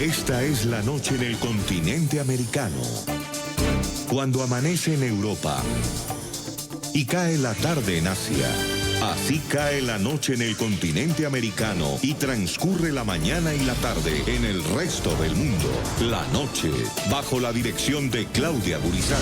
Esta es la noche en el continente americano. Cuando amanece en Europa y cae la tarde en Asia. Así cae la noche en el continente americano y transcurre la mañana y la tarde en el resto del mundo. La noche, bajo la dirección de Claudia Gurizati.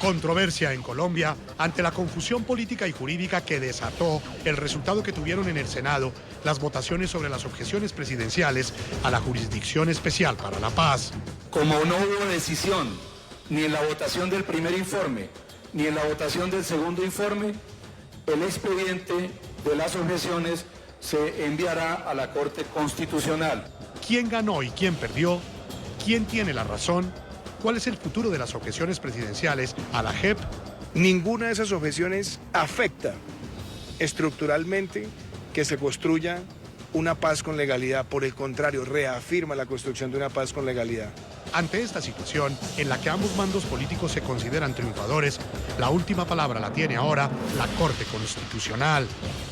Controversia en Colombia ante la confusión política y jurídica que desató el resultado que tuvieron en el Senado las votaciones sobre las objeciones presidenciales a la Jurisdicción Especial para la Paz. Como no hubo decisión ni en la votación del primer informe ni en la votación del segundo informe, el expediente de las objeciones se enviará a la Corte Constitucional. ¿Quién ganó y quién perdió? ¿Quién tiene la razón? ¿Cuál es el futuro de las objeciones presidenciales a la JEP? Ninguna de esas objeciones afecta estructuralmente que se construya una paz con legalidad. Por el contrario, reafirma la construcción de una paz con legalidad. Ante esta situación, en la que ambos bandos políticos se consideran triunfadores, la última palabra la tiene ahora la Corte Constitucional.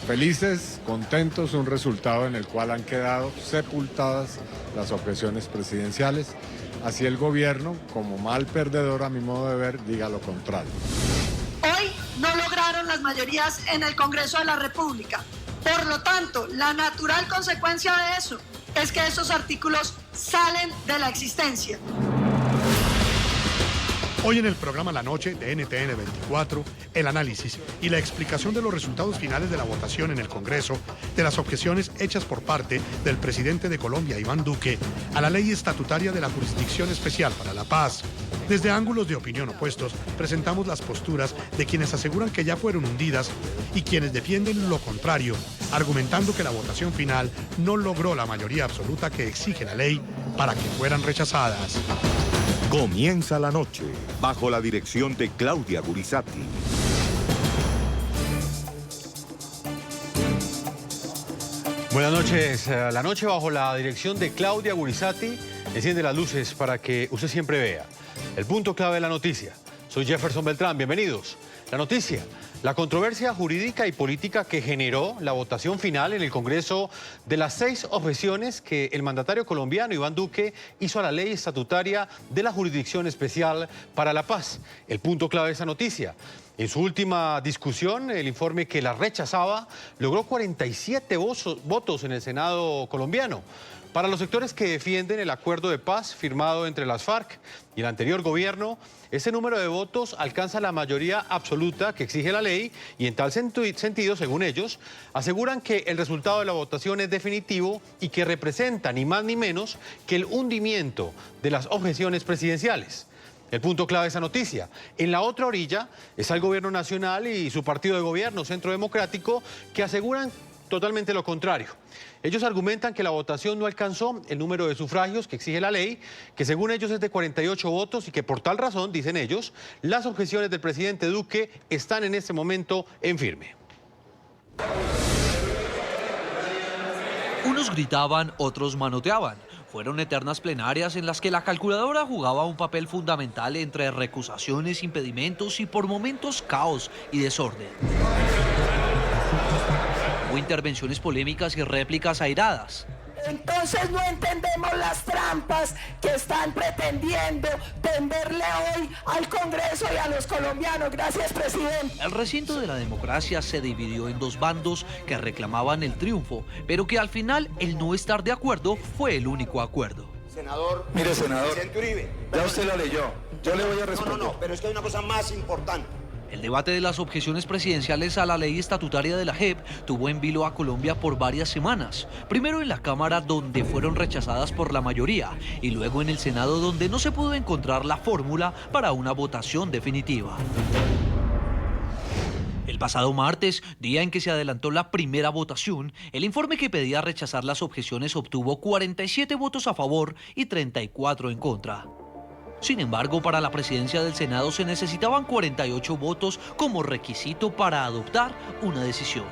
Felices, contentos, un resultado en el cual han quedado sepultadas las objeciones presidenciales. Así el gobierno, como mal perdedor a mi modo de ver, diga lo contrario. Hoy no lograron las mayorías en el Congreso de la República. Por lo tanto, la natural consecuencia de eso es que esos artículos salen de la existencia. Hoy en el programa La Noche de NTN 24, el análisis y la explicación de los resultados finales de la votación en el Congreso de las objeciones hechas por parte del presidente de Colombia, Iván Duque, a la ley estatutaria de la Jurisdicción Especial para la Paz. Desde ángulos de opinión opuestos, presentamos las posturas de quienes aseguran que ya fueron hundidas y quienes defienden lo contrario, argumentando que la votación final no logró la mayoría absoluta que exige la ley para que fueran rechazadas. Comienza la noche, bajo la dirección de Claudia Gurizati. Buenas noches. La noche bajo la dirección de Claudia Gurizati enciende las luces para que usted siempre vea el punto clave de la noticia. Soy Jefferson Beltrán, bienvenidos. La noticia, la controversia jurídica y política que generó la votación final en el Congreso de las 6 objeciones que el mandatario colombiano Iván Duque hizo a la ley estatutaria de la Jurisdicción Especial para la Paz. El punto clave de esa noticia. En su última discusión, el informe que la rechazaba logró 47 votos en el Senado colombiano. Para los sectores que defienden el acuerdo de paz firmado entre las FARC y el anterior gobierno, ese número de votos alcanza la mayoría absoluta que exige la ley y en tal sentido, según ellos, aseguran que el resultado de la votación es definitivo y que representa ni más ni menos que el hundimiento de las objeciones presidenciales. El punto clave de esa noticia. En la otra orilla está el gobierno nacional y su partido de gobierno, Centro Democrático, que aseguran totalmente lo contrario. Ellos argumentan que la votación no alcanzó el número de sufragios que exige la ley, que según ellos es de 48 votos y que por tal razón, dicen ellos, las objeciones del presidente Duque están en este momento en firme. Unos gritaban, otros manoteaban. Fueron eternas plenarias en las que la calculadora jugaba un papel fundamental entre recusaciones, impedimentos y por momentos caos y desorden. Hubo intervenciones polémicas y réplicas airadas. Entonces no entendemos las trampas que están pretendiendo tenderle hoy al Congreso y a los colombianos. Gracias, presidente. El recinto de la democracia se dividió en dos bandos que reclamaban el triunfo, pero que al final el no estar de acuerdo fue el único acuerdo. Senador, mire, senador, presidente Uribe. Ya usted lo leyó. Yo le voy a responder. No, pero es que hay una cosa más importante. El debate de las objeciones presidenciales a la ley estatutaria de la JEP tuvo en vilo a Colombia por varias semanas. Primero en la Cámara, donde fueron rechazadas por la mayoría, y luego en el Senado, donde no se pudo encontrar la fórmula para una votación definitiva. El pasado martes, día en que se adelantó la primera votación, el informe que pedía rechazar las objeciones obtuvo 47 votos a favor y 34 en contra. Sin embargo, para la presidencia del Senado se necesitaban 48 votos como requisito para adoptar una decisión.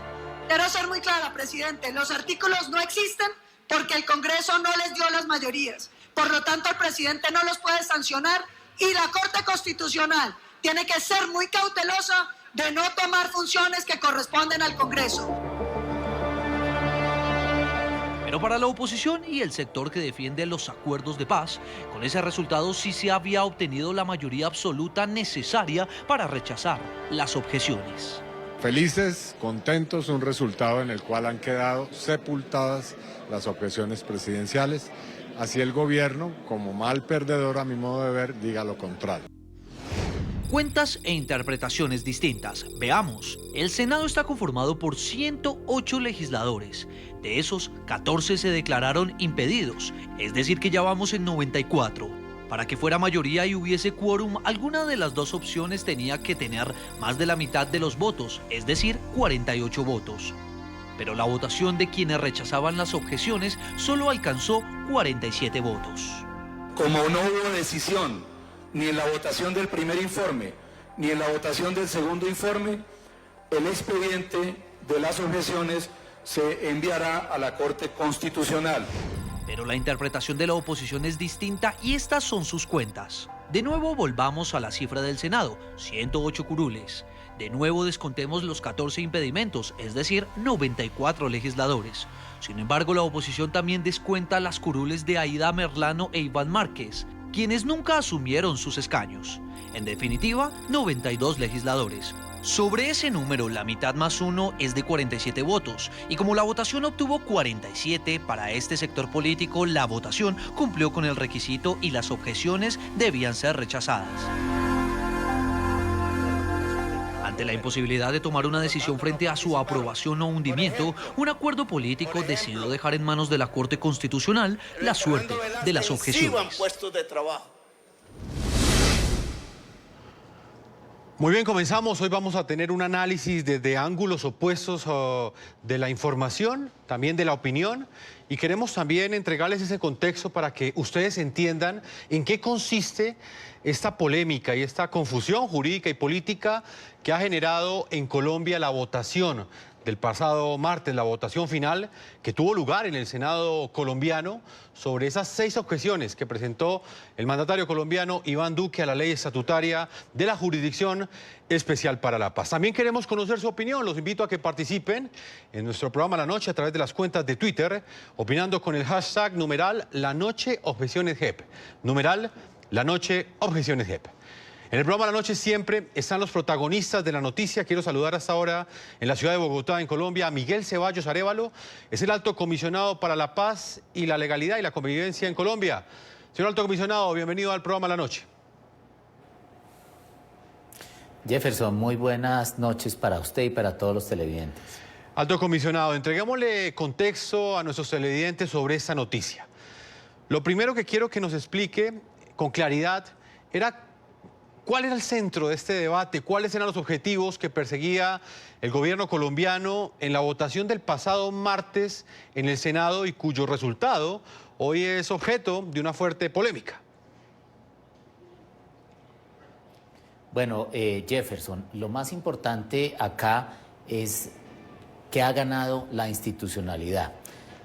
Quiero ser muy clara, presidente. Los artículos no existen porque el Congreso no les dio las mayorías. Por lo tanto, el presidente no los puede sancionar y la Corte Constitucional tiene que ser muy cautelosa de no tomar funciones que corresponden al Congreso. Pero para la oposición y el sector que defiende los acuerdos de paz, con ese resultado sí se había obtenido la mayoría absoluta necesaria para rechazar las objeciones. Felices, contentos, un resultado en el cual han quedado sepultadas las objeciones presidenciales. Así el gobierno, como mal perdedor a mi modo de ver, diga lo contrario. Cuentas e interpretaciones distintas. Veamos, el Senado está conformado por 108 legisladores. De esos, 14 se declararon impedidos, es decir que ya vamos en 94. Para que fuera mayoría y hubiese quórum, alguna de las dos opciones tenía que tener más de la mitad de los votos, es decir, 48 votos. Pero la votación de quienes rechazaban las objeciones solo alcanzó 47 votos. Como no hubo decisión ni en la votación del primer informe, ni en la votación del segundo informe, el expediente de las objeciones se enviará a la Corte Constitucional. Pero la interpretación de la oposición es distinta y estas son sus cuentas. De nuevo volvamos a la cifra del Senado, 108 curules. De nuevo descontemos los 14 impedimentos, es decir, 94 legisladores. Sin embargo, la oposición también descuenta las curules de Aida Merlano e Iván Márquez, quienes nunca asumieron sus escaños. En definitiva, 92 legisladores. Sobre ese número, la mitad más uno es de 47 votos, y como la votación obtuvo 47, para este sector político la votación cumplió con el requisito y las objeciones debían ser rechazadas. Ante la imposibilidad de tomar una decisión frente a su aprobación o hundimiento, un acuerdo político decidió dejar en manos de la Corte Constitucional la suerte de las objeciones. Muy bien, comenzamos. Hoy vamos a tener un análisis desde ángulos opuestos de la información, también de la opinión, y queremos también entregarles ese contexto para que ustedes entiendan en qué consiste esta polémica y esta confusión jurídica y política que ha generado en Colombia la votación del pasado martes, la votación final que tuvo lugar en el Senado colombiano sobre esas 6 objeciones que presentó el mandatario colombiano Iván Duque a la ley estatutaria de la Jurisdicción Especial para la Paz. También queremos conocer su opinión. Los invito a que participen en nuestro programa La Noche a través de las cuentas de Twitter, opinando con el hashtag numeral La Noche Objeciones JEP. Numeral La Noche Objeciones JEP. En el programa La Noche siempre están los protagonistas de la noticia. Quiero saludar hasta ahora en la ciudad de Bogotá, en Colombia, a Miguel Ceballos Arévalo. Es el alto comisionado para la paz y la legalidad y la convivencia en Colombia. Señor alto comisionado, bienvenido al programa La Noche. Jefferson, muy buenas noches para usted y para todos los televidentes. Alto comisionado, entreguémosle contexto a nuestros televidentes sobre esta noticia. Lo primero que quiero que nos explique con claridad era ¿cuál era el centro de este debate? ¿Cuáles eran los objetivos que perseguía el gobierno colombiano en la votación del pasado martes en el Senado y cuyo resultado hoy es objeto de una fuerte polémica? Bueno, Jefferson, lo más importante acá es que ha ganado la institucionalidad.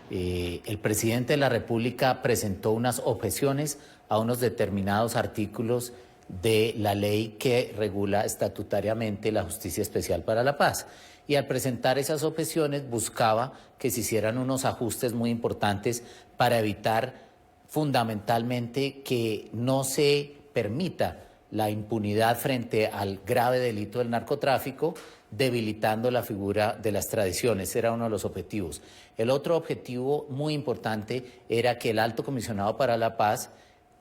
El presidente de la República presentó unas objeciones a unos determinados artículos de la ley que regula estatutariamente la Justicia Especial para la Paz. Y al presentar esas objeciones buscaba que se hicieran unos ajustes muy importantes para evitar fundamentalmente que no se permita la impunidad frente al grave delito del narcotráfico, debilitando la figura de las tradiciones. Ese era uno de los objetivos. El otro objetivo muy importante era que el Alto Comisionado para la Paz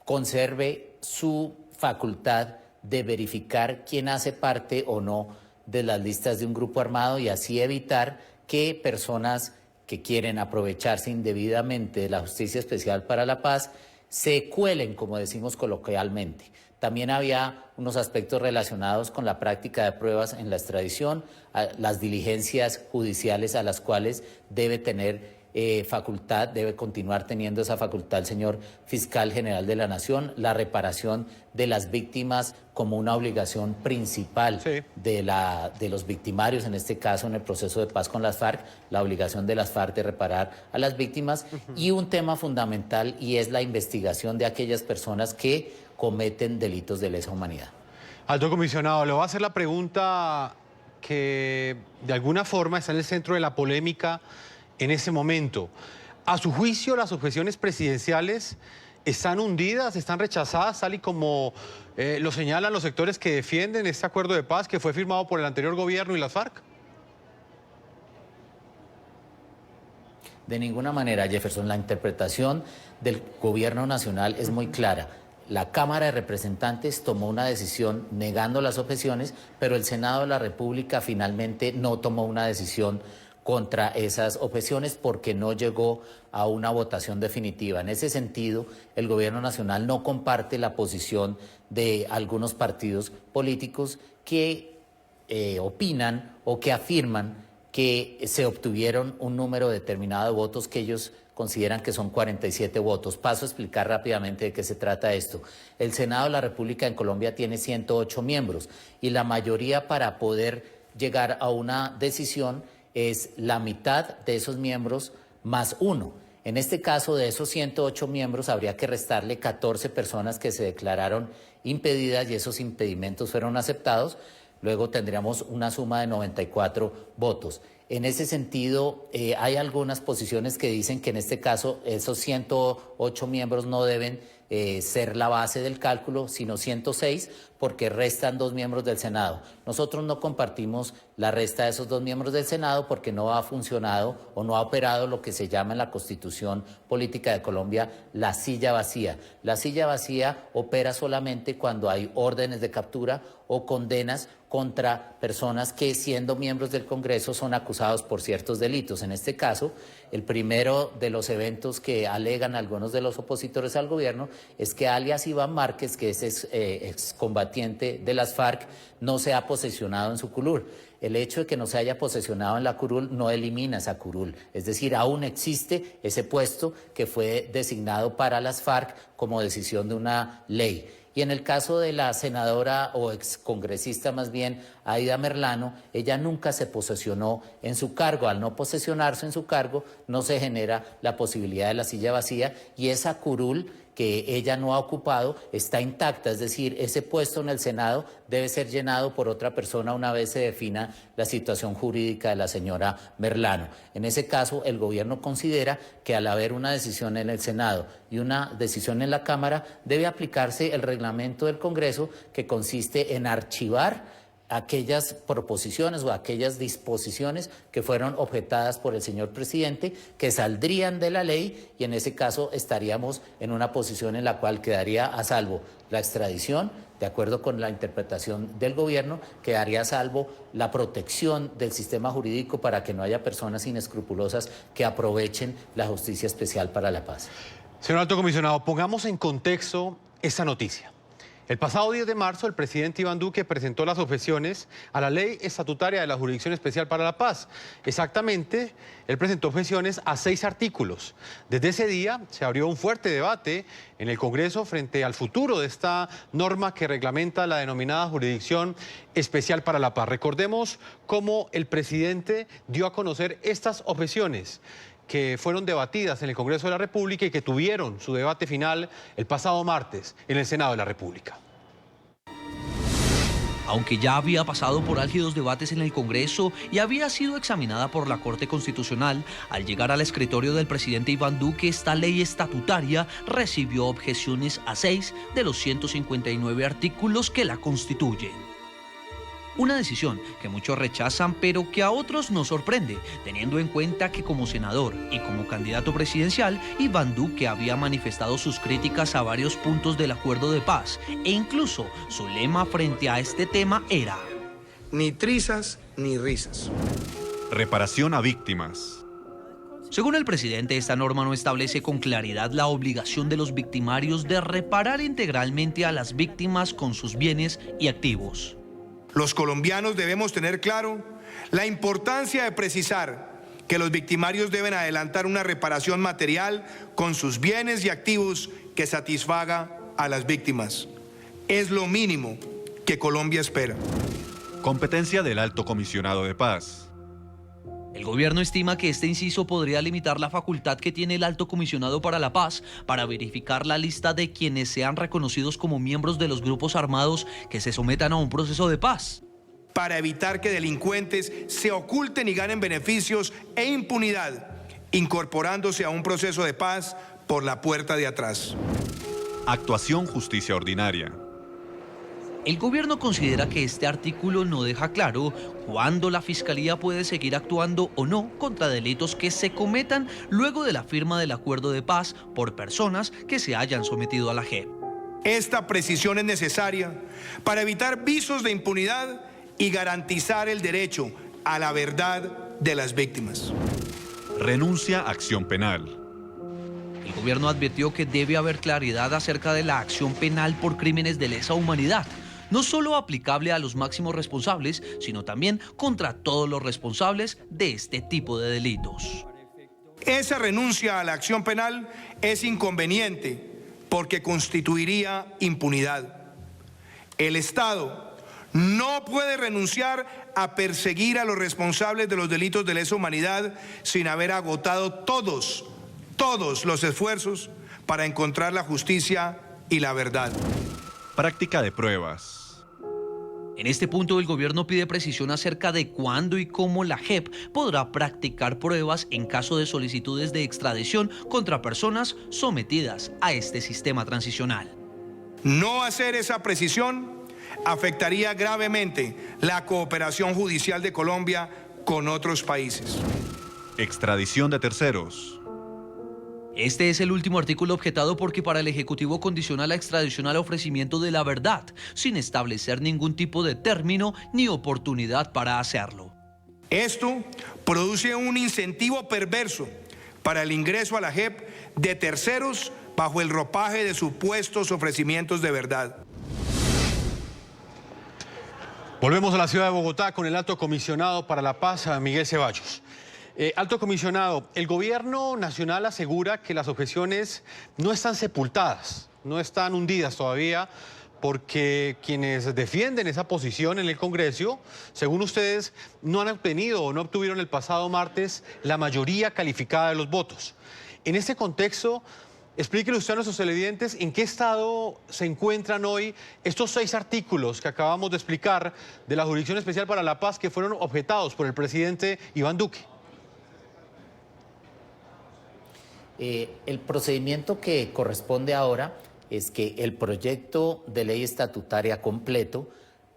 conserve su facultad de verificar quién hace parte o no de las listas de un grupo armado y así evitar que personas que quieren aprovecharse indebidamente de la Justicia Especial para la Paz se cuelen, como decimos coloquialmente. También había unos aspectos relacionados con la práctica de pruebas en la extradición, las diligencias judiciales a las cuales debe tener facultad, debe continuar teniendo esa facultad el señor Fiscal General de la Nación, la reparación de las víctimas como una obligación principal de los victimarios, en este caso en el proceso de paz con las FARC, la obligación de las FARC de reparar a las víctimas y un tema fundamental y es la investigación de aquellas personas que cometen delitos de lesa humanidad. Alto comisionado, le voy a hacer la pregunta que de alguna forma está en el centro de la polémica en ese momento. A su juicio, las objeciones presidenciales están hundidas, están rechazadas, tal y como lo señalan los sectores que defienden este acuerdo de paz que fue firmado por el anterior gobierno y las FARC. De ninguna manera, Jefferson. La interpretación del gobierno nacional es muy clara. La Cámara de Representantes tomó una decisión negando las objeciones, pero el Senado de la República finalmente no tomó una decisión contra esas objeciones porque no llegó a una votación definitiva. En ese sentido, el gobierno nacional no comparte la posición de algunos partidos políticos que opinan o que afirman que se obtuvieron un número determinado de votos que ellos consideran que son 47 votos. Paso a explicar rápidamente de qué se trata esto. El Senado de la República en Colombia tiene 108 miembros y la mayoría para poder llegar a una decisión es la mitad de esos miembros más uno. En este caso, de esos 108 miembros, habría que restarle 14 personas que se declararon impedidas y esos impedimentos fueron aceptados. Luego tendríamos una suma de 94 votos. En ese sentido, hay algunas posiciones que dicen que en este caso esos 108 miembros no deben ser la base del cálculo, sino 106, porque restan 2 miembros del Senado. Nosotros no compartimos la resta de esos 2 miembros del Senado porque no ha funcionado o no ha operado lo que se llama en la Constitución Política de Colombia la silla vacía. La silla vacía opera solamente cuando hay órdenes de captura o condenas contra personas que, siendo miembros del Congreso, son acusados por ciertos delitos. En este caso, el primero de los eventos que alegan algunos de los opositores al gobierno es que alias Iván Márquez, que es excombatiente de las FARC, no se ha posesionado en su curul. El hecho de que no se haya posesionado en la curul no elimina esa curul. Es decir, aún existe ese puesto que fue designado para las FARC como decisión de una ley. Y en el caso de la senadora o excongresista más bien, Aida Merlano, ella nunca se posesionó en su cargo. Al no posesionarse en su cargo, no se genera la posibilidad de la silla vacía y esa curul que ella no ha ocupado está intacta, es decir, ese puesto en el Senado debe ser llenado por otra persona una vez se defina la situación jurídica de la señora Merlano. En ese caso, el gobierno considera que al haber una decisión en el Senado y una decisión en la Cámara, debe aplicarse el reglamento del Congreso que consiste en archivar aquellas proposiciones o aquellas disposiciones que fueron objetadas por el señor presidente, que saldrían de la ley y en ese caso estaríamos en una posición en la cual quedaría a salvo la extradición, de acuerdo con la interpretación del gobierno, quedaría a salvo la protección del sistema jurídico para que no haya personas inescrupulosas que aprovechen la justicia especial para la paz. Señor Alto Comisionado, pongamos en contexto esta noticia. El pasado 10 de marzo, el presidente Iván Duque presentó las objeciones a la Ley Estatutaria de la Jurisdicción Especial para la Paz. Exactamente, él presentó objeciones a 6 artículos. Desde ese día se abrió un fuerte debate en el Congreso frente al futuro de esta norma que reglamenta la denominada Jurisdicción Especial para la Paz. Recordemos cómo el presidente dio a conocer estas objeciones que fueron debatidas en el Congreso de la República y que tuvieron su debate final el pasado martes en el Senado de la República. Aunque ya había pasado por álgidos debates en el Congreso y había sido examinada por la Corte Constitucional, al llegar al escritorio del presidente Iván Duque, esta ley estatutaria recibió objeciones a 6 de los 159 artículos que la constituyen. Una decisión que muchos rechazan, pero que a otros nos sorprende, teniendo en cuenta que como senador y como candidato presidencial, Iván Duque había manifestado sus críticas a varios puntos del acuerdo de paz, e incluso su lema frente a este tema era: ni trizas ni risas. Reparación a víctimas. Según el presidente, esta norma no establece con claridad la obligación de los victimarios de reparar integralmente a las víctimas con sus bienes y activos. Los colombianos debemos tener claro la importancia de precisar que los victimarios deben adelantar una reparación material con sus bienes y activos que satisfaga a las víctimas. Es lo mínimo que Colombia espera. Competencia del Alto Comisionado de Paz. El gobierno estima que este inciso podría limitar la facultad que tiene el Alto Comisionado para la Paz para verificar la lista de quienes sean reconocidos como miembros de los grupos armados que se sometan a un proceso de paz. Para evitar que delincuentes se oculten y ganen beneficios e impunidad incorporándose a un proceso de paz por la puerta de atrás. Actuación justicia ordinaria. El gobierno considera que este artículo no deja claro cuándo la Fiscalía puede seguir actuando o no contra delitos que se cometan luego de la firma del acuerdo de paz por personas que se hayan sometido a la JEP. Esta precisión es necesaria para evitar visos de impunidad y garantizar el derecho a la verdad de las víctimas. Renuncia a acción penal. El gobierno advirtió que debe haber claridad acerca de la acción penal por crímenes de lesa humanidad, no solo aplicable a los máximos responsables, sino también contra todos los responsables de este tipo de delitos. Esa renuncia a la acción penal es inconveniente porque constituiría impunidad. El Estado no puede renunciar a perseguir a los responsables de los delitos de lesa humanidad sin haber agotado todos los esfuerzos para encontrar la justicia y la verdad. Práctica de pruebas. En este punto, el gobierno pide precisión acerca de cuándo y cómo la JEP podrá practicar pruebas en caso de solicitudes de extradición contra personas sometidas a este sistema transicional. No hacer esa precisión afectaría gravemente la cooperación judicial de Colombia con otros países. Extradición de terceros. Este es el último artículo objetado porque para el Ejecutivo condiciona la extradición al ofrecimiento de la verdad, sin establecer ningún tipo de término ni oportunidad para hacerlo. Esto produce un incentivo perverso para el ingreso a la JEP de terceros bajo el ropaje de supuestos ofrecimientos de verdad. Volvemos a la ciudad de Bogotá con el alto comisionado para la paz, Miguel Ceballos. Alto comisionado, el gobierno nacional asegura que las objeciones no están sepultadas, no están hundidas todavía, porque quienes defienden esa posición en el Congreso, según ustedes, no han obtenido o no obtuvieron el pasado martes la mayoría calificada de los votos. En este contexto, explíquele usted a nuestros televidentes en qué estado se encuentran hoy estos 6 artículos que acabamos de explicar de la Jurisdicción Especial para la Paz que fueron objetados por el presidente Iván Duque. El procedimiento que corresponde ahora es que el proyecto de ley estatutaria completo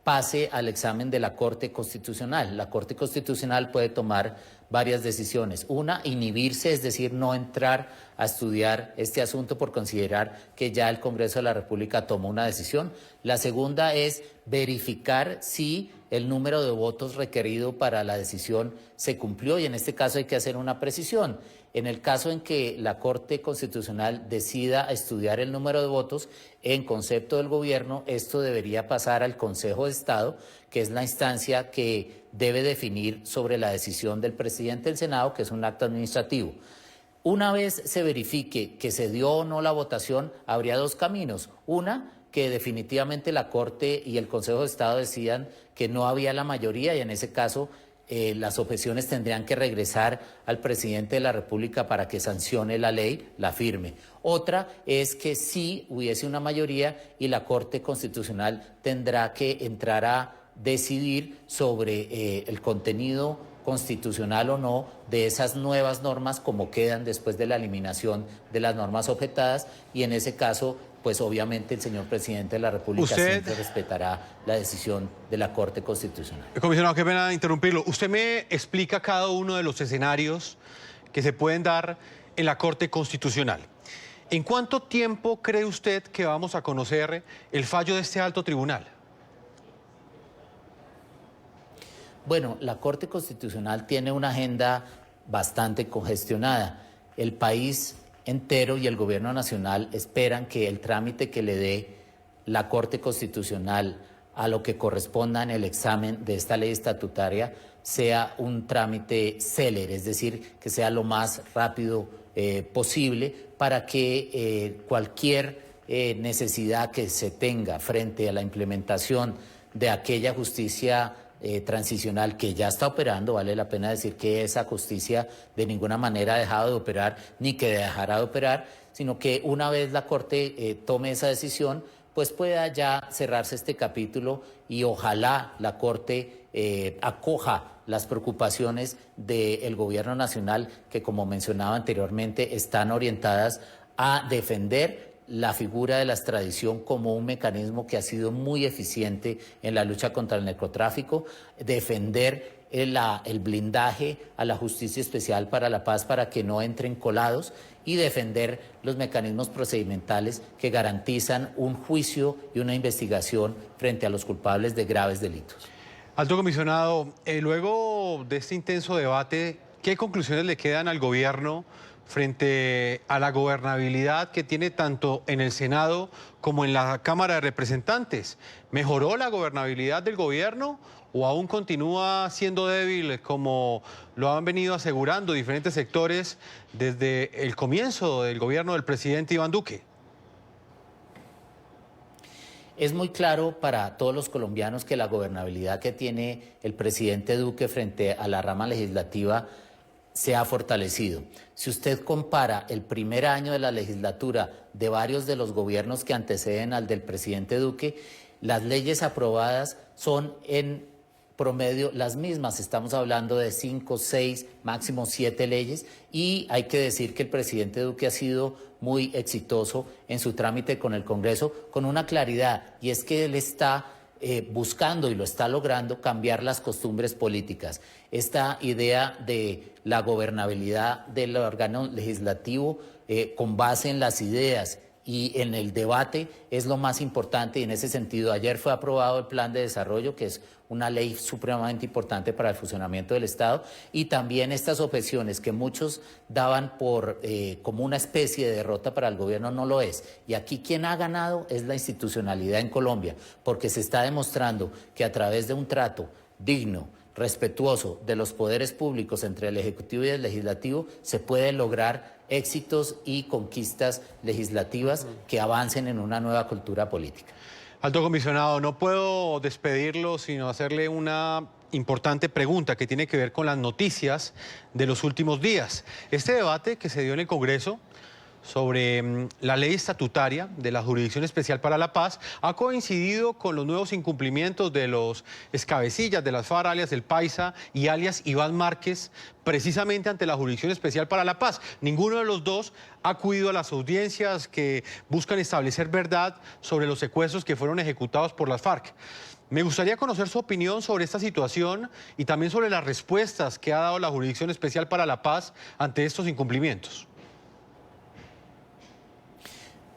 pase al examen de la Corte Constitucional. La Corte Constitucional puede tomar varias decisiones. Una, inhibirse, es decir, no entrar a estudiar este asunto por considerar que ya el Congreso de la República tomó una decisión. La segunda es verificar si el número de votos requerido para la decisión se cumplió y en este caso hay que hacer una precisión. En el caso en que la Corte Constitucional decida estudiar el número de votos, en concepto del gobierno, esto debería pasar al Consejo de Estado, que es la instancia que debe definir sobre la decisión del presidente del Senado, que es un acto administrativo. Una vez se verifique que se dio o no la votación, habría 2 caminos. Una, que definitivamente la Corte y el Consejo de Estado decidan que no había la mayoría y en ese caso las objeciones tendrían que regresar al presidente de la República para que sancione la ley, la firme. Otra es que sí hubiese una mayoría y la Corte Constitucional tendrá que entrar a decidir sobre el contenido constitucional o no de esas nuevas normas como quedan después de la eliminación de las normas objetadas y en ese caso pues obviamente el señor presidente de la República siempre respetará la decisión de la Corte Constitucional. Comisionado, qué pena interrumpirlo. Usted me explica cada uno de los escenarios que se pueden dar en la Corte Constitucional. ¿En cuánto tiempo cree usted que vamos a conocer el fallo de este alto tribunal? Bueno, la Corte Constitucional tiene una agenda bastante congestionada. El país entero y el gobierno nacional esperan que el trámite que le dé la Corte Constitucional a lo que corresponda en el examen de esta ley estatutaria sea un trámite célere, es decir, que sea lo más rápido posible para que cualquier necesidad que se tenga frente a la implementación de aquella justicia transicional que ya está operando, vale la pena decir que esa justicia de ninguna manera ha dejado de operar ni que dejará de operar, sino que una vez la Corte tome esa decisión, pues pueda ya cerrarse este capítulo y ojalá la Corte acoja las preocupaciones del gobierno nacional, que como mencionaba anteriormente, están orientadas a defender la figura de la extradición como un mecanismo que ha sido muy eficiente en la lucha contra el narcotráfico, defender el blindaje a la Justicia Especial para la Paz para que no entren colados y defender los mecanismos procedimentales que garantizan un juicio y una investigación frente a los culpables de graves delitos. Alto comisionado, luego de este intenso debate, ¿qué conclusiones le quedan al gobierno frente a la gobernabilidad que tiene tanto en el Senado como en la Cámara de Representantes? ¿Mejoró la gobernabilidad del gobierno o aún continúa siendo débil, como lo han venido asegurando diferentes sectores desde el comienzo del gobierno del presidente Iván Duque? Es muy claro para todos los colombianos que la gobernabilidad que tiene el presidente Duque frente a la rama legislativa se ha fortalecido. Si usted compara el primer año de la legislatura de varios de los gobiernos que anteceden al del presidente Duque, las leyes aprobadas son en promedio las mismas. Estamos hablando de 5, 6, máximo 7 leyes, y hay que decir que el presidente Duque ha sido muy exitoso en su trámite con el Congreso, con una claridad, y es que él está buscando, y lo está logrando, cambiar las costumbres políticas. Esta idea de la gobernabilidad del órgano legislativo con base en las ideas y en el debate es lo más importante, y en ese sentido ayer fue aprobado el Plan de Desarrollo, que es una ley supremamente importante para el funcionamiento del Estado, y también estas objeciones que muchos daban por como una especie de derrota para el gobierno, no lo es. Y aquí quien ha ganado es la institucionalidad en Colombia, porque se está demostrando que a través de un trato digno, respetuoso de los poderes públicos entre el Ejecutivo y el Legislativo, se puede lograr éxitos y conquistas legislativas que avancen en una nueva cultura política. Alto comisionado, no puedo despedirlo sino hacerle una importante pregunta que tiene que ver con las noticias de los últimos días. Este debate que se dio en el Congreso sobre la ley estatutaria de la Jurisdicción Especial para la Paz ha coincidido con los nuevos incumplimientos de los excabecillas de las FARC, alias El Paisa y alias Iván Márquez, precisamente ante la Jurisdicción Especial para la Paz. Ninguno de los dos ha acudido a las audiencias que buscan establecer verdad sobre los secuestros que fueron ejecutados por las FARC. Me gustaría conocer su opinión sobre esta situación y también sobre las respuestas que ha dado la Jurisdicción Especial para la Paz ante estos incumplimientos.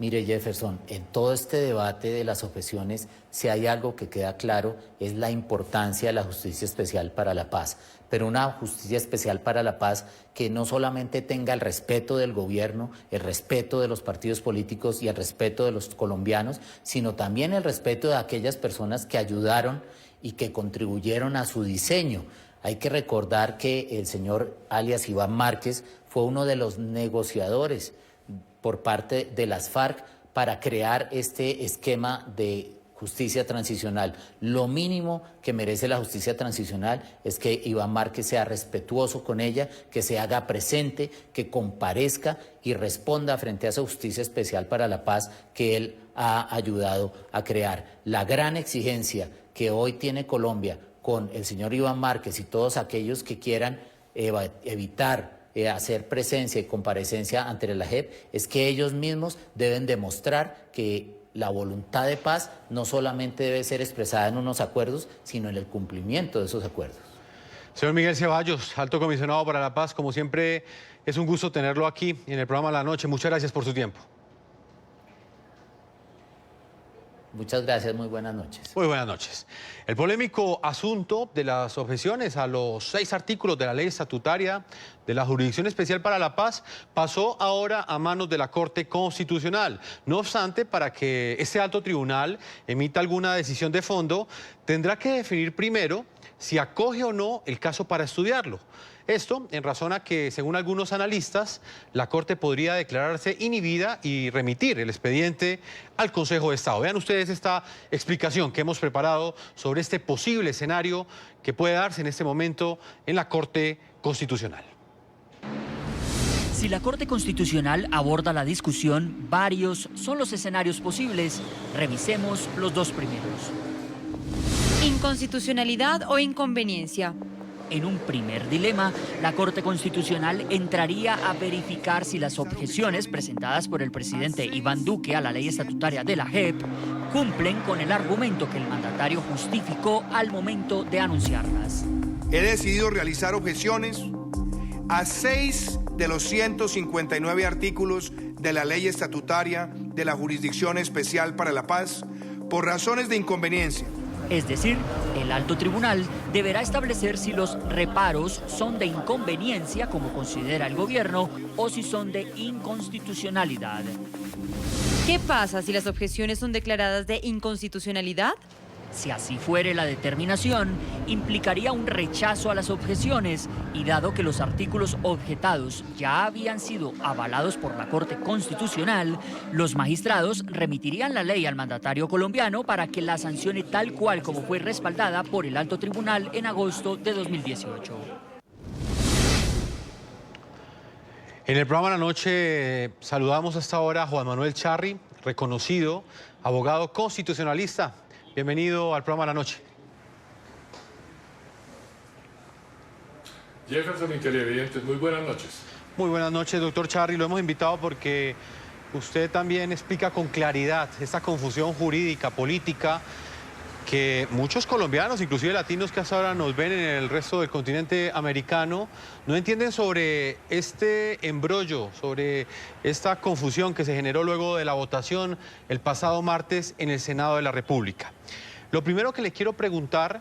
Mire, Jefferson, en todo este debate de las objeciones, si hay algo que queda claro, es la importancia de la Justicia Especial para la Paz. Pero una Justicia Especial para la Paz que no solamente tenga el respeto del gobierno, el respeto de los partidos políticos y el respeto de los colombianos, sino también el respeto de aquellas personas que ayudaron y que contribuyeron a su diseño. Hay que recordar que el señor alias Iván Márquez fue uno de los negociadores por parte de las FARC para crear este esquema de justicia transicional. Lo mínimo que merece la justicia transicional es que Iván Márquez sea respetuoso con ella, que se haga presente, que comparezca y responda frente a esa Justicia Especial para la Paz que él ha ayudado a crear. La gran exigencia que hoy tiene Colombia con el señor Iván Márquez y todos aquellos que quieran evitar hacer presencia y comparecencia ante la JEP es que ellos mismos deben demostrar que la voluntad de paz no solamente debe ser expresada en unos acuerdos, sino en el cumplimiento de esos acuerdos. Señor Miguel Ceballos, Alto Comisionado para la Paz, como siempre es un gusto tenerlo aquí en el programa La Noche. Muchas gracias por su tiempo. Muchas gracias, muy buenas noches. Muy buenas noches. El polémico asunto de las objeciones a los 6 artículos de la ley estatutaria de la Jurisdicción Especial para la Paz pasó ahora a manos de la Corte Constitucional. No obstante, para que este alto tribunal emita alguna decisión de fondo, tendrá que definir primero si acoge o no el caso para estudiarlo. Esto en razón a que, según algunos analistas, la Corte podría declararse inhibida y remitir el expediente al Consejo de Estado. Vean ustedes esta explicación que hemos preparado sobre este posible escenario que puede darse en este momento en la Corte Constitucional. Si la Corte Constitucional aborda la discusión, varios son los escenarios posibles. Revisemos los 2 primeros. Inconstitucionalidad o inconveniencia. En un primer dilema, la Corte Constitucional entraría a verificar si las objeciones presentadas por el presidente Iván Duque a la ley estatutaria de la JEP cumplen con el argumento que el mandatario justificó al momento de anunciarlas. He decidido realizar objeciones a 6 de los 159 artículos de la ley estatutaria de la Jurisdicción Especial para la Paz por razones de inconveniencia. Es decir, el alto tribunal deberá establecer si los reparos son de inconveniencia, como considera el gobierno, o si son de inconstitucionalidad. ¿Qué pasa si las objeciones son declaradas de inconstitucionalidad? Si así fuere la determinación, implicaría un rechazo a las objeciones y dado que los artículos objetados ya habían sido avalados por la Corte Constitucional, los magistrados remitirían la ley al mandatario colombiano para que la sancione tal cual como fue respaldada por el alto tribunal en agosto de 2018. En el programa de la noche saludamos hasta ahora a Juan Manuel Charri, reconocido abogado constitucionalista. Bienvenido al programa de la noche. Jefferson y televidentes, muy buenas noches. Muy buenas noches, doctor Charri. Lo hemos invitado porque usted también explica con claridad esta confusión jurídica, política, que muchos colombianos, inclusive latinos que hasta ahora nos ven en el resto del continente americano, no entienden sobre este embrollo, sobre esta confusión que se generó luego de la votación el pasado martes en el Senado de la República. Lo primero que le quiero preguntar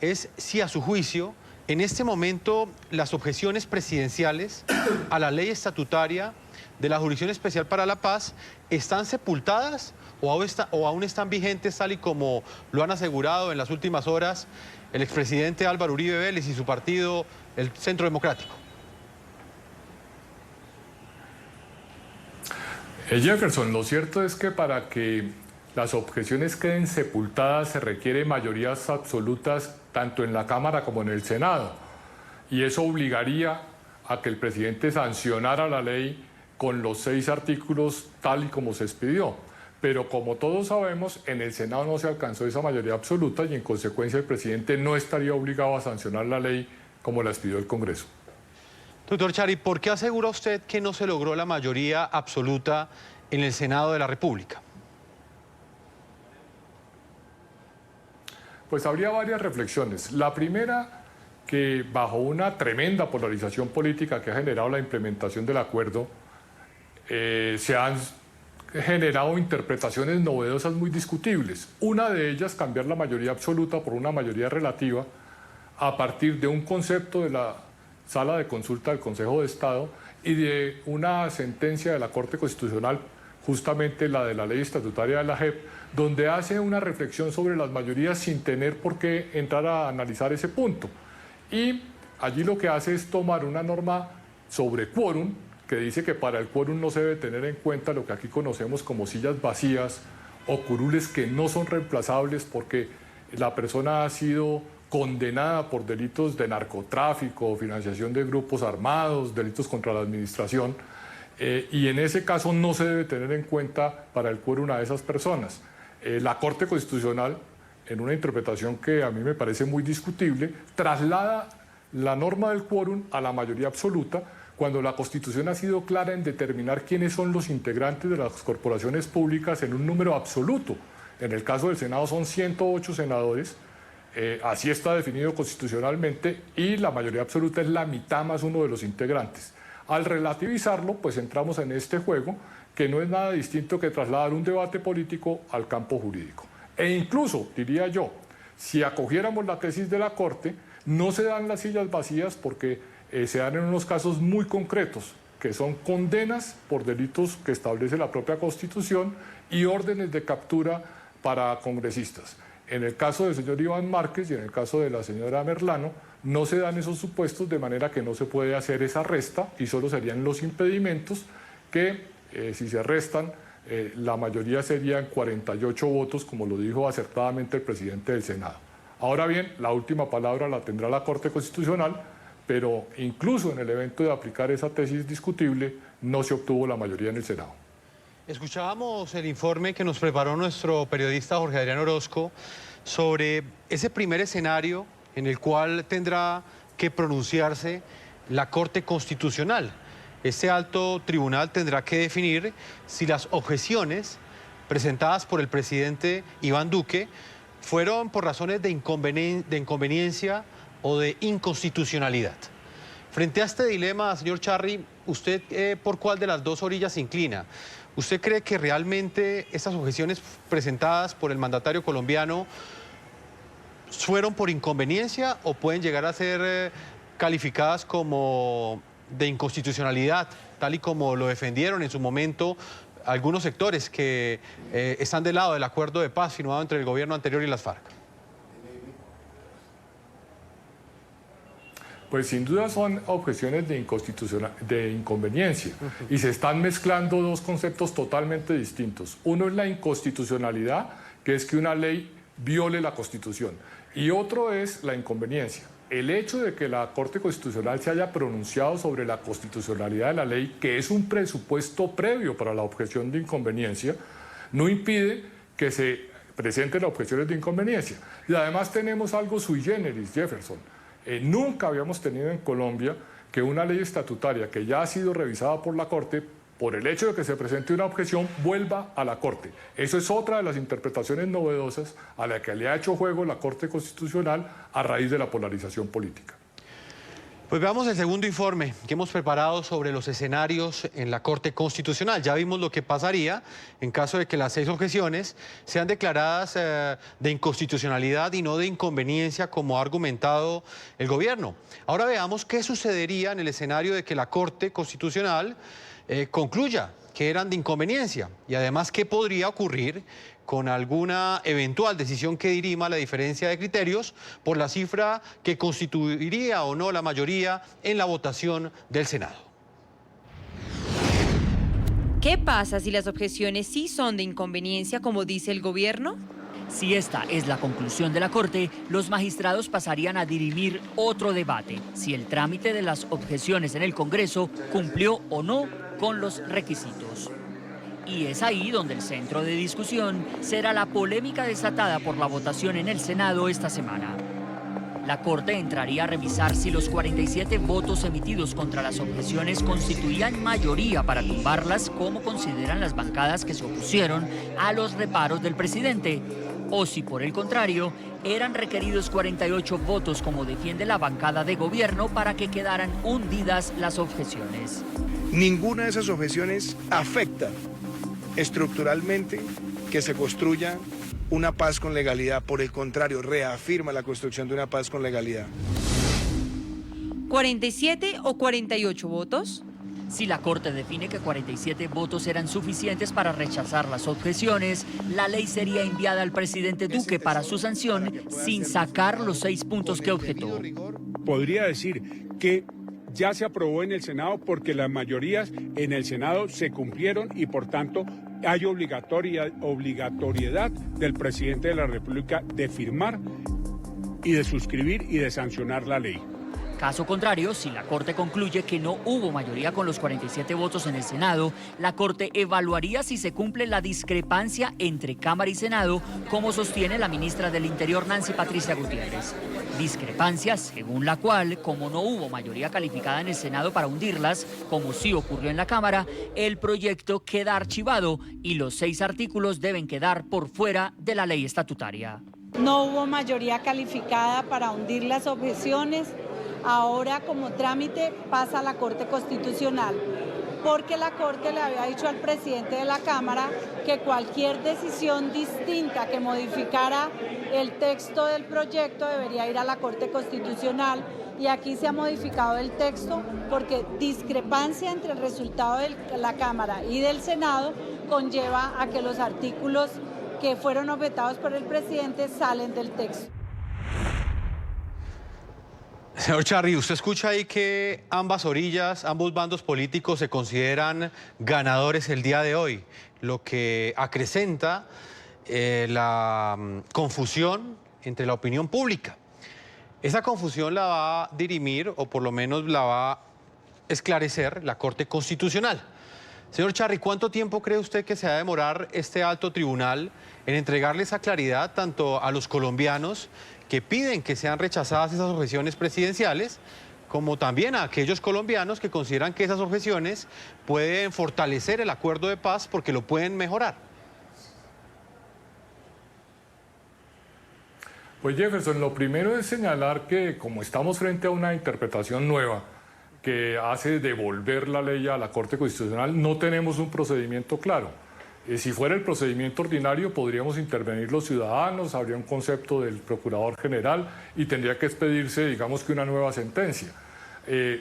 es si a su juicio, en este momento, las objeciones presidenciales a la ley estatutaria de la Jurisdicción Especial para la Paz están sepultadas o aún están vigentes, tal y como lo han asegurado en las últimas horas el expresidente Álvaro Uribe Vélez y su partido, el Centro Democrático. Jefferson, lo cierto es que para que las objeciones queden sepultadas se requiere mayorías absolutas tanto en la Cámara como en el Senado. Y eso obligaría a que el presidente sancionara la ley con los 6 artículos tal y como se expidió. Pero como todos sabemos, en el Senado no se alcanzó esa mayoría absoluta y en consecuencia el presidente no estaría obligado a sancionar la ley como la expidió el Congreso. Doctor Charri, ¿por qué asegura usted que no se logró la mayoría absoluta en el Senado de la República? Pues habría varias reflexiones. La primera, que bajo una tremenda polarización política que ha generado la implementación del acuerdo, se han generado interpretaciones novedosas muy discutibles. Una de ellas, cambiar la mayoría absoluta por una mayoría relativa a partir de un concepto de la Sala de Consulta del Consejo de Estado y de una sentencia de la Corte Constitucional, justamente la de la ley estatutaria de la JEP, donde hace una reflexión sobre las mayorías sin tener por qué entrar a analizar ese punto. Y allí lo que hace es tomar una norma sobre quórum, que dice que para el quórum no se debe tener en cuenta lo que aquí conocemos como sillas vacías o curules que no son reemplazables porque la persona ha sido condenada por delitos de narcotráfico, financiación de grupos armados, delitos contra la administración, y en ese caso no se debe tener en cuenta para el quórum a esas personas. La Corte Constitucional, en una interpretación que a mí me parece muy discutible, traslada la norma del quórum a la mayoría absoluta, cuando la Constitución ha sido clara en determinar quiénes son los integrantes de las corporaciones públicas en un número absoluto. En el caso del Senado son 108 senadores, así está definido constitucionalmente, y la mayoría absoluta es la mitad más uno de los integrantes. Al relativizarlo, pues entramos en este juego que no es nada distinto que trasladar un debate político al campo jurídico. E incluso, diría yo, si acogiéramos la tesis de la Corte, no se dan las sillas vacías porque se dan en unos casos muy concretos, que son condenas por delitos que establece la propia Constitución y órdenes de captura para congresistas. En el caso del señor Iván Márquez y en el caso de la señora Merlano, no se dan esos supuestos, de manera que no se puede hacer esa resta y solo serían los impedimentos que, si se restan, la mayoría serían 48 votos, como lo dijo acertadamente el presidente del Senado. Ahora bien, la última palabra la tendrá la Corte Constitucional, pero incluso en el evento de aplicar esa tesis discutible, no se obtuvo la mayoría en el Senado. Escuchábamos el informe que nos preparó nuestro periodista Jorge Adrián Orozco sobre ese primer escenario en el cual tendrá que pronunciarse la Corte Constitucional. Este alto tribunal tendrá que definir si las objeciones presentadas por el presidente Iván Duque fueron por razones de inconveniencia o de inconstitucionalidad. Frente a este dilema, señor Charri, ¿usted por cuál de las dos orillas se inclina? ¿Usted cree que realmente estas objeciones presentadas por el mandatario colombiano fueron por inconveniencia o pueden llegar a ser calificadas como de inconstitucionalidad, tal y como lo defendieron en su momento algunos sectores que están del lado del acuerdo de paz firmado entre el gobierno anterior y las FARC? Pues sin duda son objeciones de inconveniencia y se están mezclando dos conceptos totalmente distintos. Uno es la inconstitucionalidad, que es que una ley viole la Constitución, y otro es la inconveniencia. El hecho de que la Corte Constitucional se haya pronunciado sobre la constitucionalidad de la ley, que es un presupuesto previo para la objeción de inconveniencia, no impide que se presenten las objeciones de inconveniencia. Y además tenemos algo sui generis, Jefferson. Nunca habíamos tenido en Colombia que una ley estatutaria que ya ha sido revisada por la Corte, por el hecho de que se presente una objeción, vuelva a la Corte. Eso es otra de las interpretaciones novedosas a la que le ha hecho juego la Corte Constitucional a raíz de la polarización política. Pues veamos el segundo informe que hemos preparado sobre los escenarios en la Corte Constitucional. Ya vimos lo que pasaría en caso de que las 6 objeciones sean declaradas de inconstitucionalidad y no de inconveniencia, como ha argumentado el gobierno. Ahora veamos qué sucedería en el escenario de que la Corte Constitucional concluya que eran de inconveniencia y además qué podría ocurrir con alguna eventual decisión que dirima la diferencia de criterios por la cifra que constituiría o no la mayoría en la votación del Senado. ¿Qué pasa si las objeciones sí son de inconveniencia, como dice el gobierno? Si esta es la conclusión de la Corte, los magistrados pasarían a dirimir otro debate, si el trámite de las objeciones en el Congreso cumplió o no con los requisitos. Y es ahí donde el centro de discusión será la polémica desatada por la votación en el Senado esta semana. La Corte entraría a revisar si los 47 votos emitidos contra las objeciones constituían mayoría para tumbarlas, como consideran las bancadas que se opusieron a los reparos del presidente, o si por el contrario eran requeridos 48 votos, como defiende la bancada de gobierno, para que quedaran hundidas las objeciones. Ninguna de esas objeciones afecta estructuralmente que se construya una paz con legalidad. Por el contrario, reafirma la construcción de una paz con legalidad. ¿47 o 48 votos? Si la Corte define que 47 votos eran suficientes para rechazar las objeciones, la ley sería enviada al presidente Duque para su sanción sin sacar los 6 puntos que objetó. Podría decir que ya se aprobó en el Senado porque las mayorías en el Senado se cumplieron y por tanto hay obligatoriedad del presidente de la República de firmar y de suscribir y de sancionar la ley. Caso contrario, si la Corte concluye que no hubo mayoría con los 47 votos en el Senado, la Corte evaluaría si se cumple la discrepancia entre Cámara y Senado, como sostiene la ministra del Interior, Nancy Patricia Gutiérrez. Discrepancia según la cual, como no hubo mayoría calificada en el Senado para hundirlas, como sí ocurrió en la Cámara, el proyecto queda archivado y los 6 artículos deben quedar por fuera de la ley estatutaria. No hubo mayoría calificada para hundir las objeciones. Ahora, como trámite, pasa a la Corte Constitucional, porque la Corte le había dicho al presidente de la Cámara que cualquier decisión distinta que modificara el texto del proyecto debería ir a la Corte Constitucional, y aquí se ha modificado el texto porque discrepancia entre el resultado de la Cámara y del Senado conlleva a que los artículos que fueron objetados por el presidente salen del texto. Señor Charri, usted escucha ahí que ambas orillas, ambos bandos políticos se consideran ganadores el día de hoy, lo que acrecenta la confusión entre la opinión pública. Esa confusión la va a dirimir, o por lo menos la va a esclarecer, la Corte Constitucional. Señor Charri, ¿cuánto tiempo cree usted que se va a demorar este alto tribunal en entregarle esa claridad tanto a los colombianos que piden que sean rechazadas esas objeciones presidenciales, como también a aquellos colombianos que consideran que esas objeciones pueden fortalecer el acuerdo de paz porque lo pueden mejorar. Pues Jefferson, lo primero es señalar que como estamos frente a una interpretación nueva que hace devolver la ley a la Corte Constitucional, no tenemos un procedimiento claro. Si fuera el procedimiento ordinario, podríamos intervenir los ciudadanos, habría un concepto del Procurador General y tendría que expedirse, digamos que una nueva sentencia.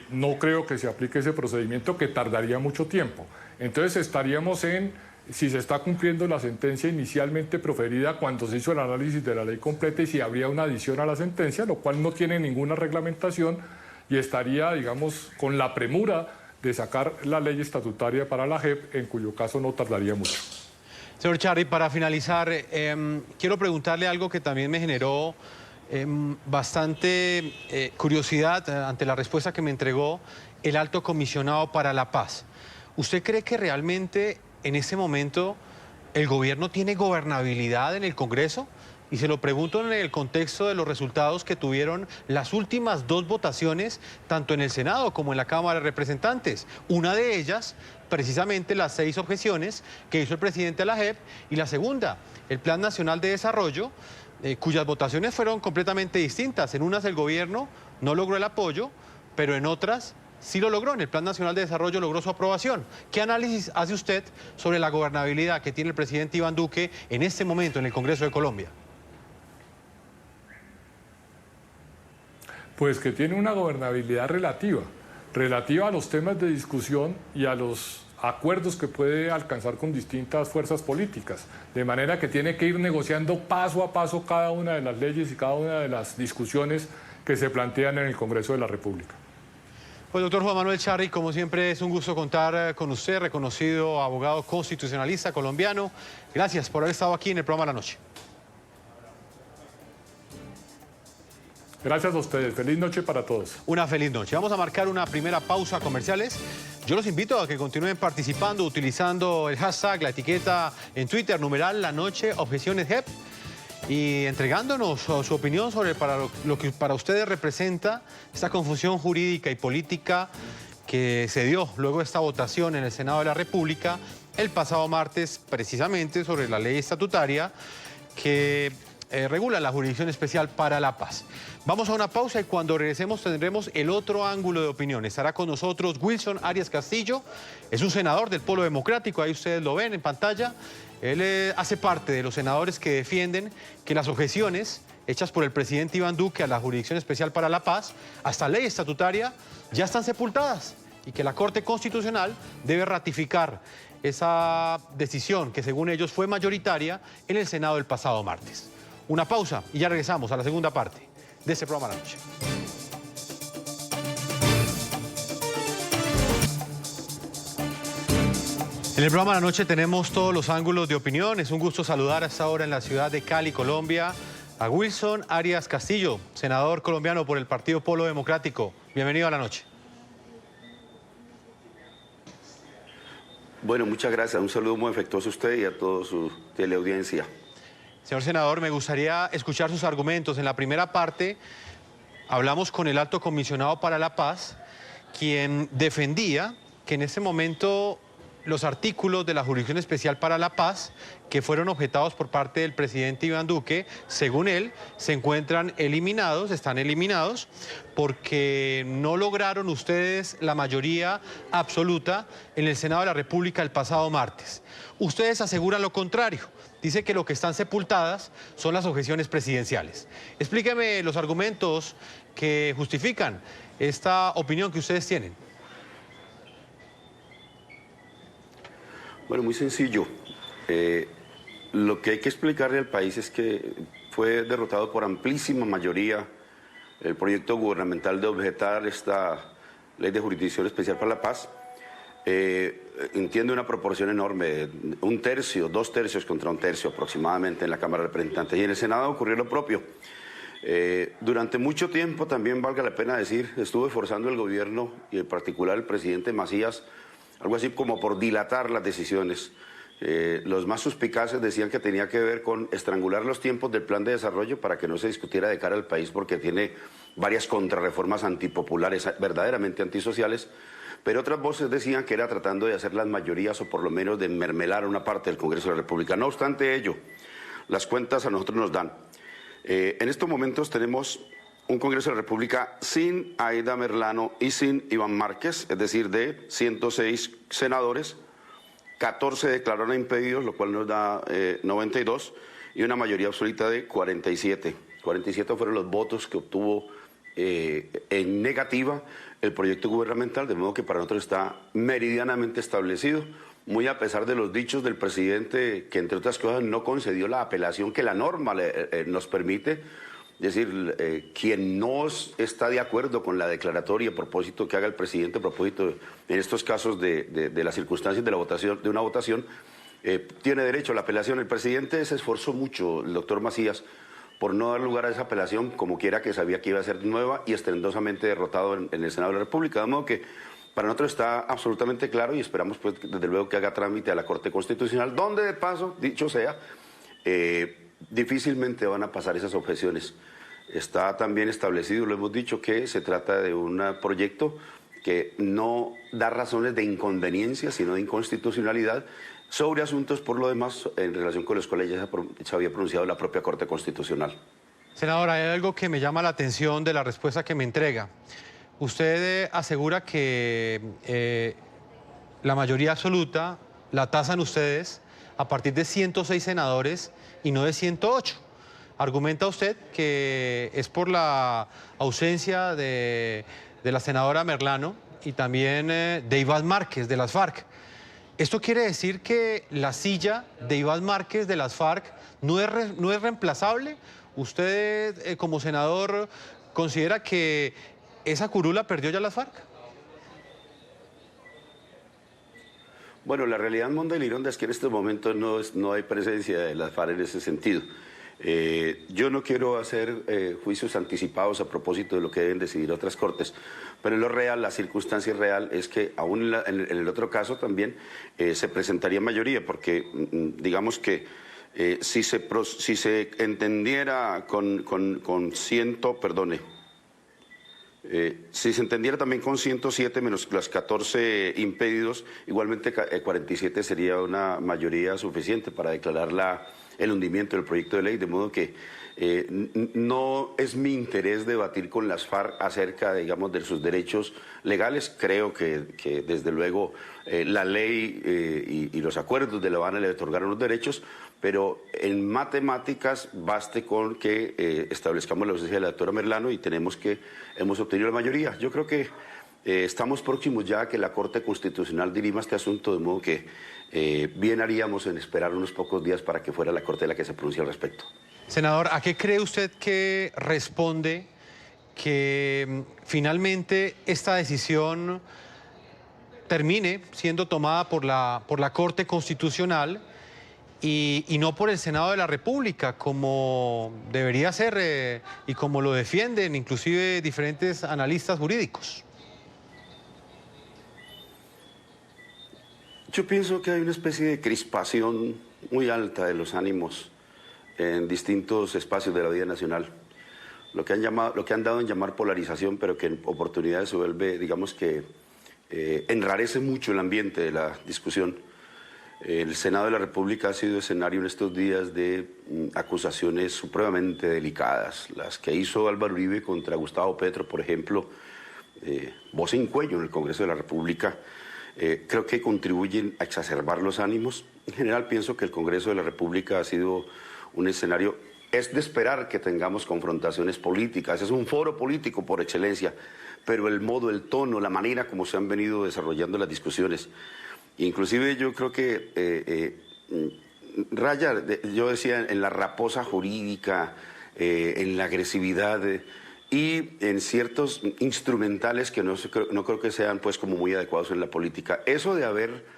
No creo que se aplique ese procedimiento, que tardaría mucho tiempo. Entonces estaríamos en si se está cumpliendo la sentencia inicialmente proferida cuando se hizo el análisis de la ley completa y si habría una adición a la sentencia, lo cual no tiene ninguna reglamentación y estaría, digamos, con la premura de sacar la ley estatutaria para la JEP, en cuyo caso no tardaría mucho. Señor Charri, para finalizar, quiero preguntarle algo que también me generó bastante curiosidad ante la respuesta que me entregó el Alto Comisionado para la Paz. ¿Usted cree que realmente en este momento el gobierno tiene gobernabilidad en el Congreso? Y se lo pregunto en el contexto de los resultados que tuvieron las últimas dos votaciones, tanto en el Senado como en la Cámara de Representantes. Una de ellas, precisamente las 6 objeciones que hizo el presidente de la JEP, y la segunda, el Plan Nacional de Desarrollo, cuyas votaciones fueron completamente distintas. En unas el gobierno no logró el apoyo, pero en otras sí lo logró. En el Plan Nacional de Desarrollo logró su aprobación. ¿Qué análisis hace usted sobre la gobernabilidad que tiene el presidente Iván Duque en este momento en el Congreso de Colombia? Pues que tiene una gobernabilidad relativa a los temas de discusión y a los acuerdos que puede alcanzar con distintas fuerzas políticas, de manera que tiene que ir negociando paso a paso cada una de las leyes y cada una de las discusiones que se plantean en el Congreso de la República. Pues doctor Juan Manuel Charri, como siempre es un gusto contar con usted, reconocido abogado constitucionalista colombiano. Gracias por haber estado aquí en el programa de la noche. Gracias a ustedes. Feliz noche para todos. Una feliz noche. Vamos a marcar una primera pausa comerciales. Yo los invito a que continúen participando utilizando el hashtag, la etiqueta en Twitter, numeral La Noche Objeciones JEP, y entregándonos su opinión sobre lo que para ustedes representa esta confusión jurídica y política que se dio luego de esta votación en el Senado de la República el pasado martes, precisamente sobre la ley estatutaria que regula la Jurisdicción Especial para la Paz. Vamos a una pausa y cuando regresemos tendremos el otro ángulo de opinión. Estará con nosotros Wilson Arias Castillo, es un senador del Polo Democrático, ahí ustedes lo ven en pantalla. Él hace parte de los senadores que defienden que las objeciones hechas por el presidente Iván Duque a la Jurisdicción Especial para la Paz, hasta ley estatutaria, ya están sepultadas y que la Corte Constitucional debe ratificar esa decisión que según ellos fue mayoritaria en el Senado el pasado martes. Una pausa y ya regresamos a la segunda parte de este programa de la noche. En el programa de la noche tenemos todos los ángulos de opinión. Es un gusto saludar a esta hora en la ciudad de Cali, Colombia, a Wilson Arias Castillo, senador colombiano por el Partido Polo Democrático. Bienvenido a la noche. Bueno, muchas gracias. Un saludo muy afectuoso a usted y a toda su teleaudiencia. Señor senador, me gustaría escuchar sus argumentos. En la primera parte hablamos con el Alto Comisionado para la Paz, quien defendía que en ese momento los artículos de la Jurisdicción Especial para la Paz que fueron objetados por parte del presidente Iván Duque, según él, se encuentran eliminados, están eliminados, porque no lograron ustedes la mayoría absoluta en el Senado de la República el pasado martes. Ustedes aseguran lo contrario. Dice que lo que están sepultadas son las objeciones presidenciales. Explíqueme los argumentos que justifican esta opinión que ustedes tienen. Bueno, muy sencillo. Lo que hay que explicarle al país es que fue derrotado por amplísima mayoría el proyecto gubernamental de objetar esta ley de jurisdicción especial para la paz. Entiende una proporción enorme, 1/3, 2/3 contra 1/3 aproximadamente en la Cámara de Representantes. Y en el Senado ocurrió lo propio. Durante mucho tiempo, también valga la pena decir, estuvo esforzando el gobierno y en particular el presidente Macías, algo así como por dilatar las decisiones. Los más suspicaces decían que tenía que ver con estrangular los tiempos del plan de desarrollo para que no se discutiera de cara al país porque tiene varias contrarreformas antipopulares, verdaderamente antisociales, pero otras voces decían que era tratando de hacer las mayorías o por lo menos de mermelar una parte del Congreso de la República. No obstante ello, las cuentas a nosotros nos dan. En estos momentos tenemos un Congreso de la República sin Aida Merlano y sin Iván Márquez, es decir, de 106 senadores, 14 declararon impedidos, lo cual nos da 92, y una mayoría absoluta de 47. 47 fueron los votos que obtuvo en negativa el proyecto gubernamental, de modo que para nosotros está meridianamente establecido, muy a pesar de los dichos del presidente, que entre otras cosas no concedió la apelación que la norma nos permite. Es decir, quien no está de acuerdo con la declaratoria a propósito que haga el presidente, a propósito en estos casos de las circunstancias de la votación, de una votación, tiene derecho a la apelación. El presidente se esforzó mucho, el doctor Macías, por no dar lugar a esa apelación, como quiera que sabía que iba a ser nueva y estrendosamente derrotado en el Senado de la República. De modo que para nosotros está absolutamente claro y esperamos pues desde luego que haga trámite a la Corte Constitucional, donde de paso, dicho sea, difícilmente van a pasar esas objeciones. Está también establecido, lo hemos dicho, que se trata de un proyecto que no da razones de inconveniencia, sino de inconstitucionalidad sobre asuntos, por lo demás, en relación con los cuales ya se había pronunciado la propia Corte Constitucional. Senadora, hay algo que me llama la atención de la respuesta que me entrega. Usted asegura que la mayoría absoluta la tasan ustedes a partir de 106 senadores y no de 108. Argumenta usted que es por la ausencia de la senadora Merlano y también de Iván Márquez de las FARC. ¿Esto quiere decir que la silla de Iván Márquez de las FARC no es reemplazable? ¿Usted como senador considera que esa curula perdió ya las FARC? Bueno, la realidad, Monda y Lironda, es que en estos momentos no hay presencia de las FARC en ese sentido. Yo no quiero hacer juicios anticipados a propósito de lo que deben decidir otras cortes, pero en lo real, la circunstancia real es que aún en el otro caso también se presentaría mayoría, porque digamos que si se entendiera si se entendiera también con 107 menos los 14 impedidos, igualmente 47 sería una mayoría suficiente para declarar el hundimiento del proyecto de ley, de modo que no es mi interés debatir con las FARC acerca, digamos, de sus derechos legales. Creo que desde luego la ley y los acuerdos de La Habana le otorgaron los derechos, pero en matemáticas baste con que establezcamos la ausencia de la doctora Merlano y hemos obtenido la mayoría. Yo creo que estamos próximos ya a que la Corte Constitucional dirima este asunto, de modo que bien haríamos en esperar unos pocos días para que fuera la Corte la que se pronuncie al respecto. Senador, ¿a qué cree usted que responde que finalmente esta decisión termine siendo tomada por la Corte Constitucional y no por el Senado de la República, como debería ser y como lo defienden inclusive diferentes analistas jurídicos? Yo pienso que hay una especie de crispación muy alta de los ánimos en distintos espacios de la vida nacional. Lo que han dado en llamar polarización, pero que en oportunidades se vuelve, digamos que enrarece mucho el ambiente de la discusión. El Senado de la República ha sido escenario en estos días de acusaciones supremamente delicadas. Las que hizo Álvaro Uribe contra Gustavo Petro, por ejemplo, voz en cuello en el Congreso de la República, creo que contribuyen a exacerbar los ánimos. En general pienso que el Congreso de la República ha sido un escenario, es de esperar que tengamos confrontaciones políticas, es un foro político por excelencia, pero el modo, el tono, la manera como se han venido desarrollando las discusiones, inclusive yo creo que raya, yo decía, en la raposa jurídica, en la agresividad y en ciertos instrumentales que no creo que sean pues como muy adecuados en la política. Eso de haber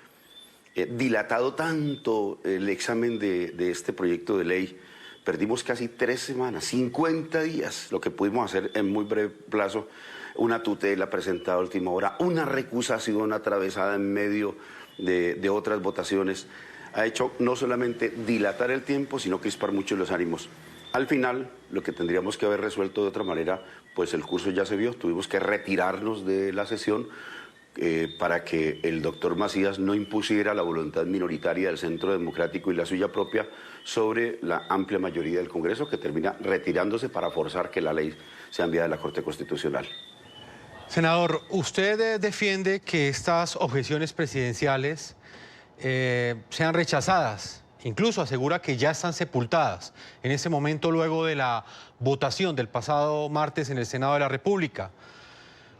dilatado tanto el examen de este proyecto de ley, perdimos casi 3 semanas, 50 días, lo que pudimos hacer en muy breve plazo, una tutela presentada a última hora, una recusación atravesada en medio de otras votaciones. ha hecho no solamente dilatar el tiempo, sino crispar mucho los ánimos. Al final, lo que tendríamos que haber resuelto de otra manera, pues el curso ya se vio, tuvimos que retirarnos de la sesión para que el doctor Macías no impusiera la voluntad minoritaria del Centro Democrático y la suya propia sobre la amplia mayoría del Congreso, que termina retirándose para forzar que la ley sea enviada a la Corte Constitucional. Senador, usted defiende que estas objeciones presidenciales sean rechazadas. Incluso asegura que ya están sepultadas en este momento luego de la votación del pasado martes en el Senado de la República.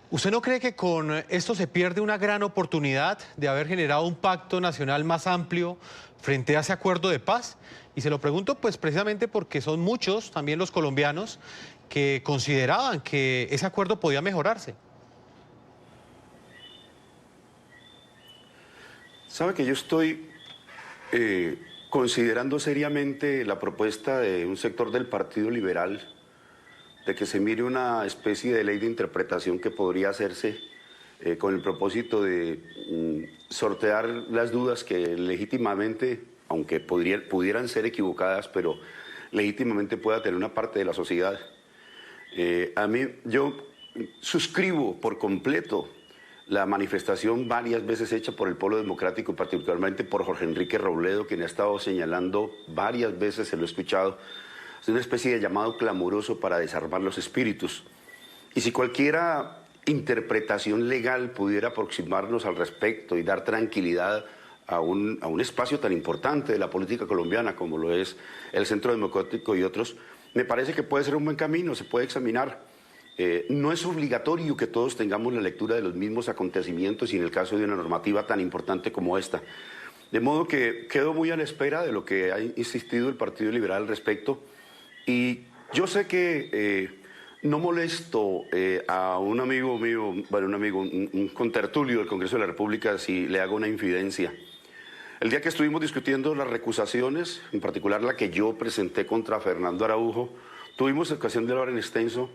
¿Usted no cree que con esto se pierde una gran oportunidad de haber generado un pacto nacional más amplio frente a ese acuerdo de paz? Y se lo pregunto pues precisamente porque son muchos también los colombianos que consideraban que ese acuerdo podía mejorarse. Sabe que yo estoy considerando seriamente la propuesta de un sector del Partido Liberal de que se mire una especie de ley de interpretación que podría hacerse con el propósito de sortear las dudas que legítimamente, aunque pudieran ser equivocadas, pero legítimamente pueda tener una parte de la sociedad. Yo suscribo por completo la manifestación varias veces hecha por el Polo Democrático, particularmente por Jorge Enrique Robledo, quien ha estado señalando varias veces, se lo he escuchado, es una especie de llamado clamoroso para desarmar los espíritus. Y si cualquiera interpretación legal pudiera aproximarnos al respecto y dar tranquilidad a un espacio tan importante de la política colombiana como lo es el Centro Democrático y otros, me parece que puede ser un buen camino, se puede examinar. No es obligatorio que todos tengamos la lectura de los mismos acontecimientos y en el caso de una normativa tan importante como esta. De modo que quedo muy a la espera de lo que ha insistido el Partido Liberal al respecto. Y yo sé que no molesto a un amigo mío, un contertulio del Congreso de la República si le hago una infidencia. El día que estuvimos discutiendo las recusaciones, en particular la que yo presenté contra Fernando Araujo, tuvimos ocasión de hablar en extenso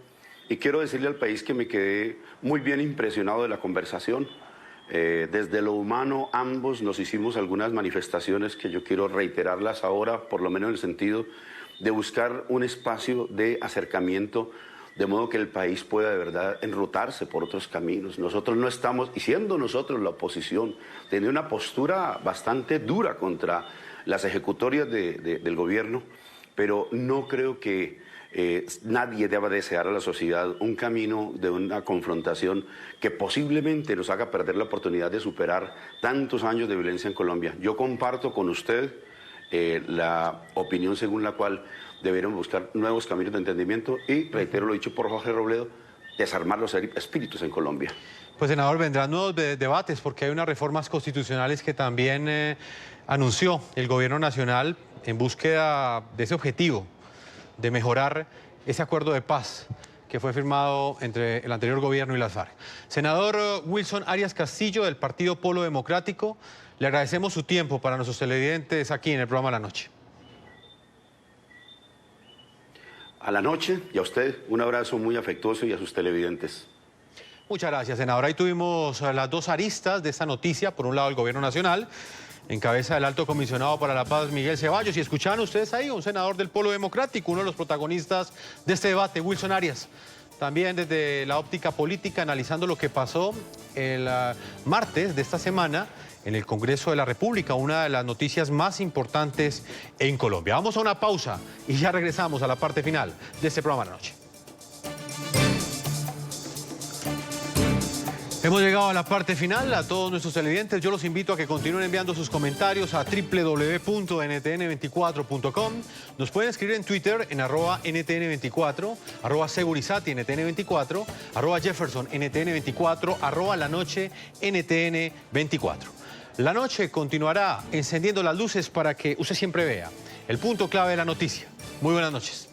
y quiero decirle al país que me quedé muy bien impresionado de la conversación. Desde lo humano ambos nos hicimos algunas manifestaciones que yo quiero reiterarlas ahora, por lo menos en el sentido de buscar un espacio de acercamiento, de modo que el país pueda de verdad enrutarse por otros caminos. Nosotros no estamos, y siendo nosotros la oposición, teniendo una postura bastante dura contra las ejecutorias del gobierno, pero no creo que nadie deba desear a la sociedad un camino de una confrontación que posiblemente nos haga perder la oportunidad de superar tantos años de violencia en Colombia. Yo comparto con usted la opinión según la cual deberíamos buscar nuevos caminos de entendimiento y, reitero lo dicho por Jorge Robledo, desarmar los espíritus en Colombia. Pues, senador, vendrán nuevos debates porque hay unas reformas constitucionales que también anunció el gobierno nacional en búsqueda de ese objetivo, de mejorar ese acuerdo de paz que fue firmado entre el anterior gobierno y las FARC. Senador Wilson Arias Castillo, del Partido Polo Democrático, le agradecemos su tiempo para nuestros televidentes aquí en el programa La Noche. A la noche y a usted un abrazo muy afectuoso y a sus televidentes. Muchas gracias, senador. Ahí tuvimos las dos aristas de esta noticia. Por un lado, el gobierno nacional, en cabeza del alto comisionado para la paz, Miguel Ceballos. Y escuchaban ustedes ahí un senador del Polo Democrático, uno de los protagonistas de este debate, Wilson Arias. También desde la óptica política, analizando lo que pasó el martes de esta semana en el Congreso de la República, una de las noticias más importantes en Colombia. Vamos a una pausa y ya regresamos a la parte final de este programa de la noche. Hemos llegado a la parte final. A todos nuestros televidentes, yo los invito a que continúen enviando sus comentarios a www.ntn24.com. Nos pueden escribir en Twitter en @ntn24, @segurizati ntn24, @Jefferson ntn24, @La Noche ntn24. La noche continuará encendiendo las luces para que usted siempre vea el punto clave de la noticia. Muy buenas noches.